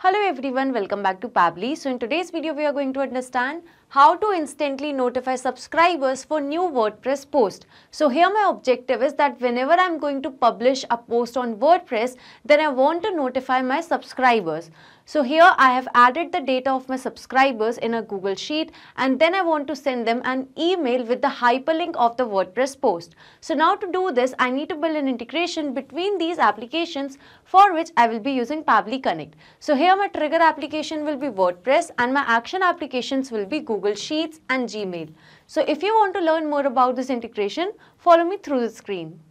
Hello everyone, welcome back to Pabbly. So in today's video, we are going to understand how to instantly notify subscribers for new WordPress post. So here my objective is that whenever I'm going to publish a post on WordPress, then I want to notify my subscribers. So here I have added the data of my subscribers in a Google Sheet, and then I want to send them an email with the hyperlink of the WordPress post. So now to do this, I need to build an integration between these applications, for which I will be using Pabbly Connect. So here my trigger application will be WordPress and my action applications will be Google Sheets and Gmail. So if you want to learn more about this integration, follow me through the screen.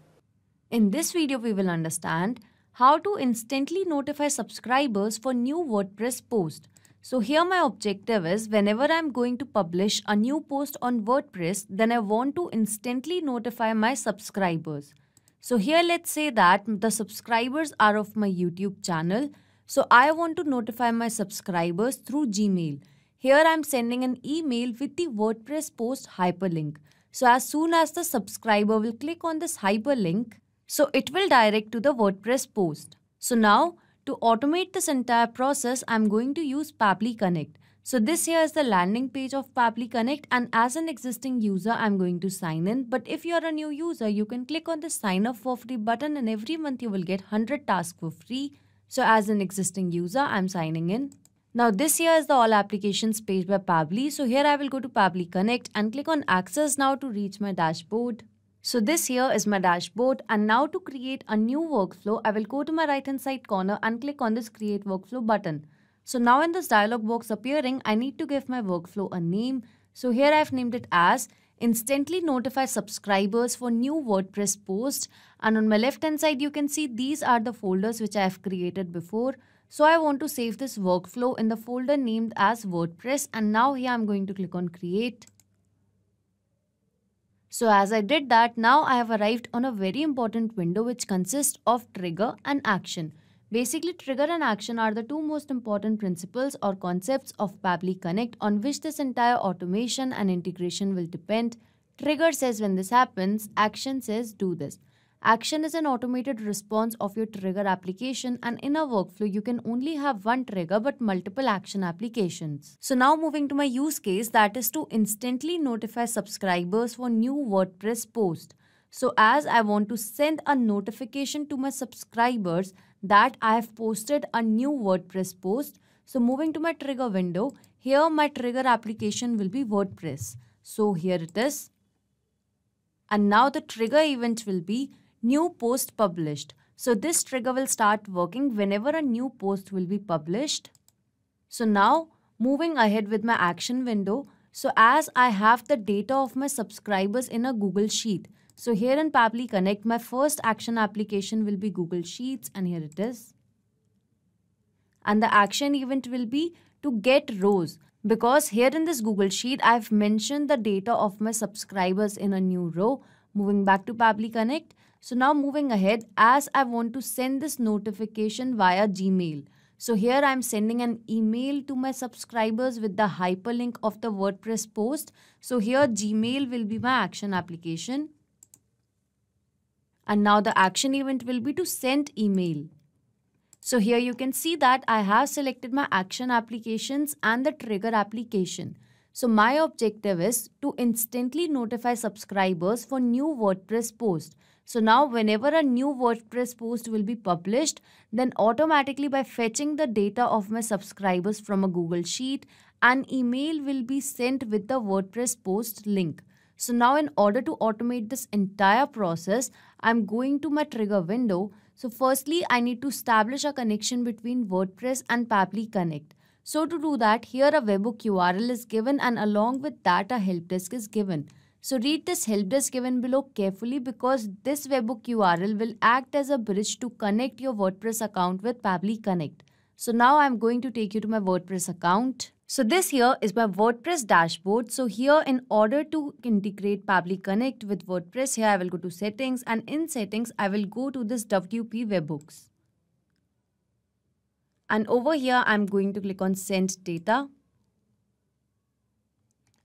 In this video, we will understand how to instantly notify subscribers for new WordPress post. So here my objective is whenever I'm going to publish a new post on WordPress, then I want to instantly notify my subscribers. So here let's say that the subscribers are of my YouTube channel. So I want to notify my subscribers through Gmail. Here I'm sending an email with the WordPress post hyperlink. So as soon as the subscriber will click on this hyperlink, so it will direct to the WordPress post. So now to automate this entire process, I'm going to use Pabbly Connect. So this here is the landing page of Pabbly Connect, and as an existing user, I'm going to sign in. But if you're a new user, you can click on the sign up for free button, and every month you will get 100 tasks for free. So as an existing user, I'm signing in. Now this here is the all applications page by Pabbly. So here I will go to Pabbly Connect and click on access now to reach my dashboard. So this here is my dashboard, and now to create a new workflow, I will go to my right hand side corner and click on this create workflow button. So now in this dialog box appearing, I need to give my workflow a name. So here I've named it as instantly notify subscribers for new WordPress post. And on my left hand side, you can see these are the folders which I have created before. So I want to save this workflow in the folder named as WordPress, and now here I'm going to click on create. So as I did that, now I have arrived on a very important window which consists of trigger and action. Basically, trigger and action are the two most important principles or concepts of Pabbly Connect on which this entire automation and integration will depend. Trigger says when this happens, action says do this. Action is an automated response of your trigger application, and in a workflow, you can only have one trigger but multiple action applications. So now moving to my use case, that is to instantly notify subscribers for new WordPress post. So as I want to send a notification to my subscribers that I have posted a new WordPress post. So moving to my trigger window, here my trigger application will be WordPress. So here it is. And now the trigger event will be new post published. So this trigger will start working whenever a new post will be published. So now moving ahead with my action window. So as I have the data of my subscribers in a Google Sheet. So here in Pabbly Connect, my first action application will be Google Sheets, and here it is. And the action event will be to get rows, because here in this Google Sheet, I've mentioned the data of my subscribers in a new row. Moving back to Pabbly Connect. So now moving ahead, as I want to send this notification via Gmail. So here I'm sending an email to my subscribers with the hyperlink of the WordPress post. So here Gmail will be my action application. And now the action event will be to send email. So here you can see that I have selected my action applications and the trigger application. So my objective is to instantly notify subscribers for new WordPress post. So now whenever a new WordPress post will be published, then automatically by fetching the data of my subscribers from a Google Sheet, an email will be sent with the WordPress post link. So now in order to automate this entire process, I'm going to my trigger window. So firstly, I need to establish a connection between WordPress and Pabbly Connect. So to do that, here a webhook URL is given, and along with that a help desk is given. So read this help desk given below carefully, because this webhook URL will act as a bridge to connect your WordPress account with Pabbly Connect. So now I'm going to take you to my WordPress account. So this here is my WordPress dashboard. So here, in order to integrate Pabbly Connect with WordPress, here I will go to settings, and in settings, I will go to this WP webhooks. And over here, I'm going to click on send data.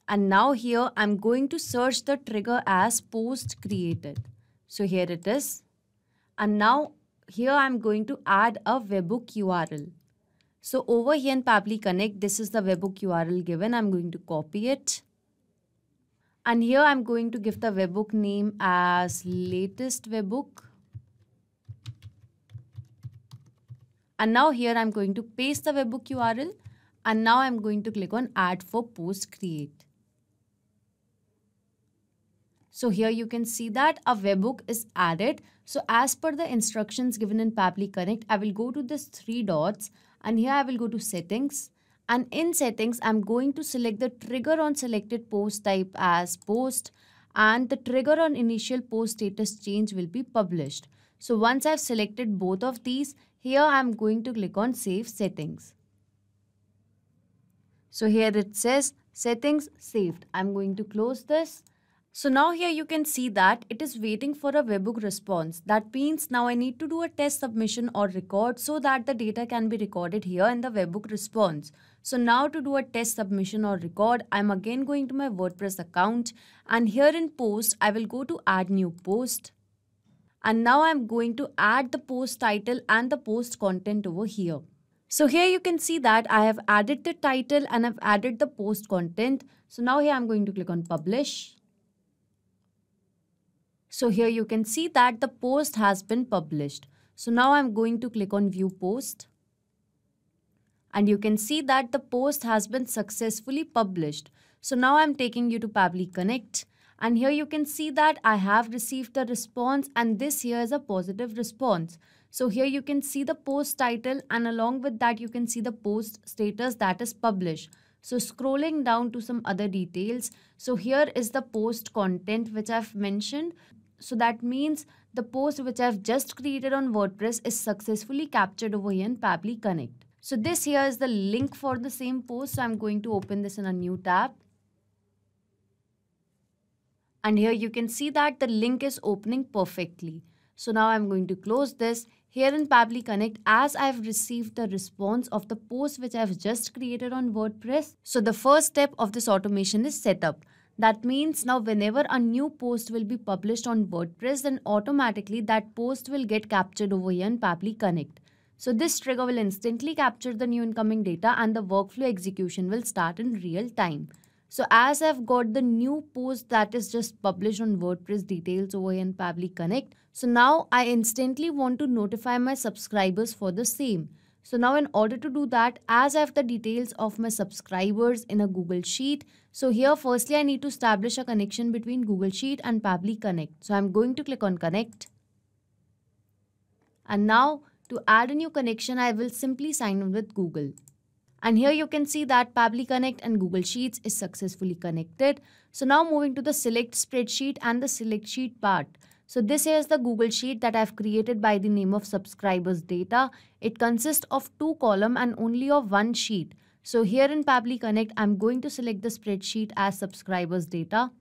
And now here, I'm going to search the trigger as post created. So here it is. And now here I'm going to add a webhook URL. So over here in Pabbly Connect, this is the webhook URL given. I'm going to copy it. And here I'm going to give the webhook name as latest webhook. And now here I'm going to paste the webhook URL. And now I'm going to click on add for post create. So here you can see that a webhook is added. So as per the instructions given in Pabbly Connect, I will go to this 3 dots and here I will go to settings. And in settings, I'm going to select the trigger on selected post type as post, and the trigger on initial post status change will be published. So once I've selected both of these, here I'm going to click on save settings. So here it says settings saved. I'm going to close this. So now here you can see that it is waiting for a webhook response. That means now I need to do a test submission or record so that the data can be recorded here in the webhook response. So now to do a test submission or record, I'm again going to my WordPress account, and here in post, I will go to add new post. And now I'm going to add the post title and the post content over here. So here you can see that I have added the title and I've added the post content. So now here I'm going to click on publish. So here you can see that the post has been published. So now I'm going to click on view post. And you can see that the post has been successfully published. So now I'm taking you to Pabbly Connect. And here you can see that I have received the response, and this here is a positive response. So here you can see the post title, and along with that you can see the post status that is published. So scrolling down to some other details. So here is the post content which I've mentioned. So that means the post which I've just created on WordPress is successfully captured over here in Pabbly Connect. So this here is the link for the same post. So I'm going to open this in a new tab. And here you can see that the link is opening perfectly. So now I'm going to close this. Here in Pabbly Connect, as I've received the response of the post which I've just created on WordPress. So the first step of this automation is setup. That means now whenever a new post will be published on WordPress, then automatically that post will get captured over here in Pabbly Connect. So this trigger will instantly capture the new incoming data and the workflow execution will start in real time. So as I've got the new post that is just published on WordPress details over here in Pabbly Connect, so now I instantly want to notify my subscribers for the same. So now in order to do that, as I have the details of my subscribers in a Google Sheet, so here firstly I need to establish a connection between Google Sheet and Pabbly Connect. So I'm going to click on connect. And now to add a new connection, I will simply sign in with Google. And here you can see that Pabbly Connect and Google Sheets is successfully connected. So now moving to the select spreadsheet and the select sheet part. So this is the Google Sheet that I've created by the name of subscribers data. It consists of 2 columns and only of 1 sheet. So here in Pabbly Connect, I'm going to select the spreadsheet as subscribers data.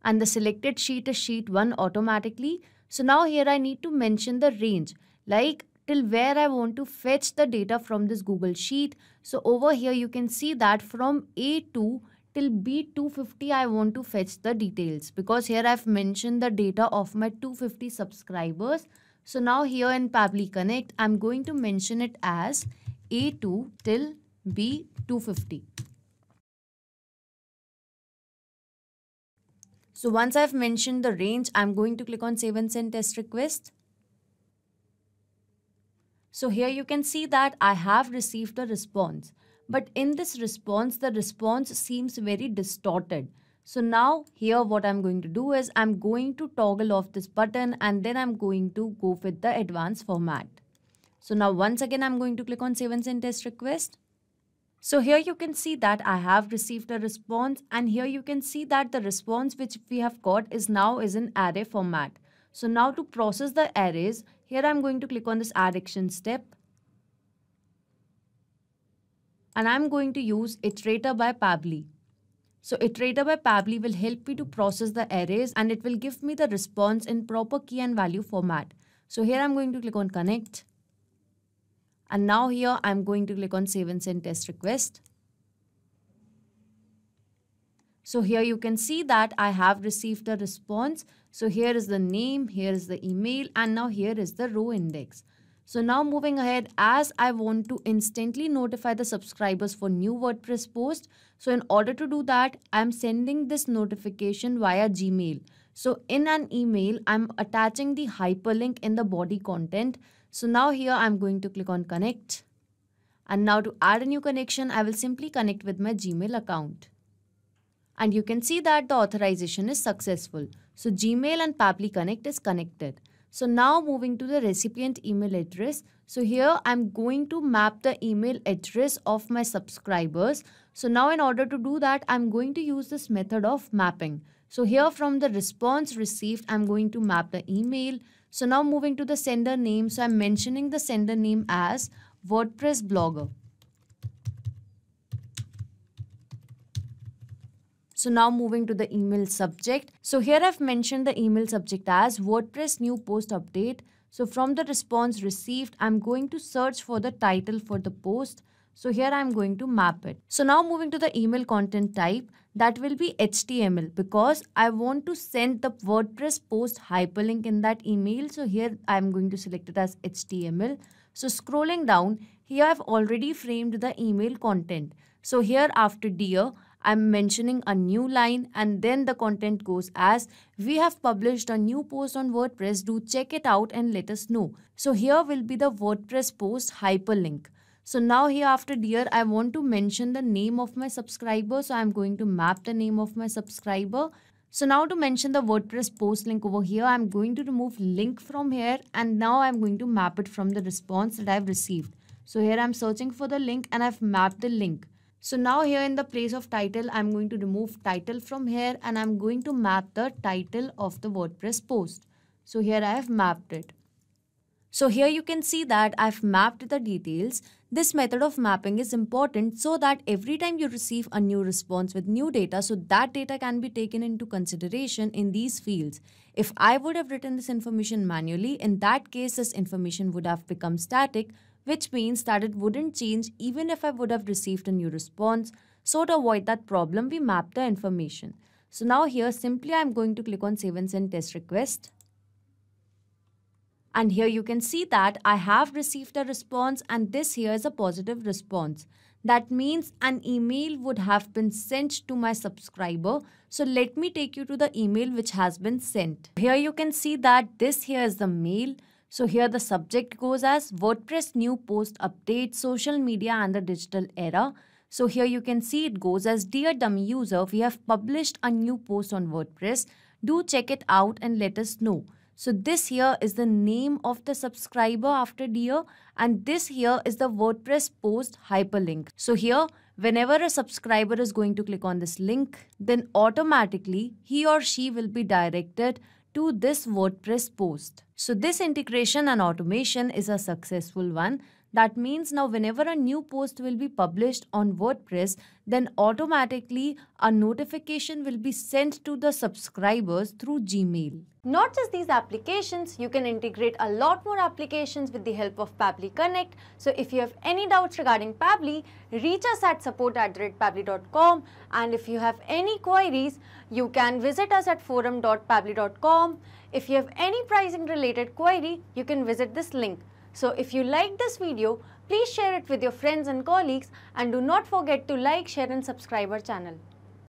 And the selected sheet is sheet 1 automatically. So now here I need to mention the range, like till where I want to fetch the data from this Google Sheet. So over here you can see that from A2 till B250 I want to fetch the details, because here I've mentioned the data of my 250 subscribers. So now here in Pabbly Connect, I'm going to mention it as A2 till B250. So once I've mentioned the range, I'm going to click on save and send test request. So here you can see that I have received a response. But in this response, the response seems very distorted. So now here what I'm going to do is I'm going to toggle off this button and then I'm going to go with the advanced format. So now once again I'm going to click on save and send test request. So here you can see that I have received a response, and here you can see that the response which we have got is now in array format. So now to process the arrays, here I'm going to click on this add action step. And I'm going to use iterator by Pabbly. So iterator by Pabbly will help me to process the arrays and it will give me the response in proper key and value format. So here I'm going to click on connect. And now here I'm going to click on save and send test request. So here you can see that I have received the response. So here is the name, here is the email, and now here is the row index. So now moving ahead, as I want to instantly notify the subscribers for new WordPress post. So in order to do that, I'm sending this notification via Gmail. So in an email, I'm attaching the hyperlink in the body content. So now here I'm going to click on connect. And now to add a new connection, I will simply connect with my Gmail account. And you can see that the authorization is successful. So Gmail and Pabbly Connect is connected. So now moving to the recipient email address. So here I'm going to map the email address of my subscribers. So now in order to do that, I'm going to use this method of mapping. So here from the response received, I'm going to map the email. So now moving to the sender name. So I'm mentioning the sender name as WordPress Blogger. So now moving to the email subject. So here I've mentioned the email subject as WordPress new post update. So from the response received, I'm going to search for the title for the post. So here I'm going to map it. So now moving to the email content type, that will be HTML because I want to send the WordPress post hyperlink in that email. So here I'm going to select it as HTML. So scrolling down, here I've already framed the email content. So here after dear, I'm mentioning a new line and then the content goes as we have published a new post on WordPress. Do check it out and let us know. So here will be the WordPress post hyperlink. So now here after dear, I want to mention the name of my subscriber. So I'm going to map the name of my subscriber. So now to mention the WordPress post link over here, I'm going to remove link from here and now I'm going to map it from the response that I've received. So here I'm searching for the link and I've mapped the link. So now here in the place of title, I'm going to remove title from here and I'm going to map the title of the WordPress post. So here I have mapped it. So here you can see that I've mapped the details. This method of mapping is important so that every time you receive a new response with new data, so that data can be taken into consideration in these fields. If I would have written this information manually, in that case, this information would have become static, which means that it wouldn't change even if I would have received a new response. So to avoid that problem, we map the information. So now here simply I'm going to click on save and send test request. And here you can see that I have received a response and this here is a positive response. That means an email would have been sent to my subscriber. So let me take you to the email which has been sent. Here you can see that this here is the mail. So here the subject goes as WordPress new post update, social media and the digital era. So here you can see it goes as dear dummy user, we have published a new post on WordPress. Do check it out and let us know. So this here is the name of the subscriber after dear and this here is the WordPress post hyperlink. So here whenever a subscriber is going to click on this link, then automatically he or she will be directed to this WordPress post. So this integration and automation is a successful one. That means now whenever a new post will be published on WordPress, then automatically a notification will be sent to the subscribers through Gmail. Not just these applications, you can integrate a lot more applications with the help of Pabbly Connect. So if you have any doubts regarding Pabbly, reach us at support@pabbly.com, and if you have any queries, you can visit us at forum.pabbly.com. If you have any pricing related query, you can visit this link. So if you like this video, please share it with your friends and colleagues and do not forget to like, share and subscribe our channel.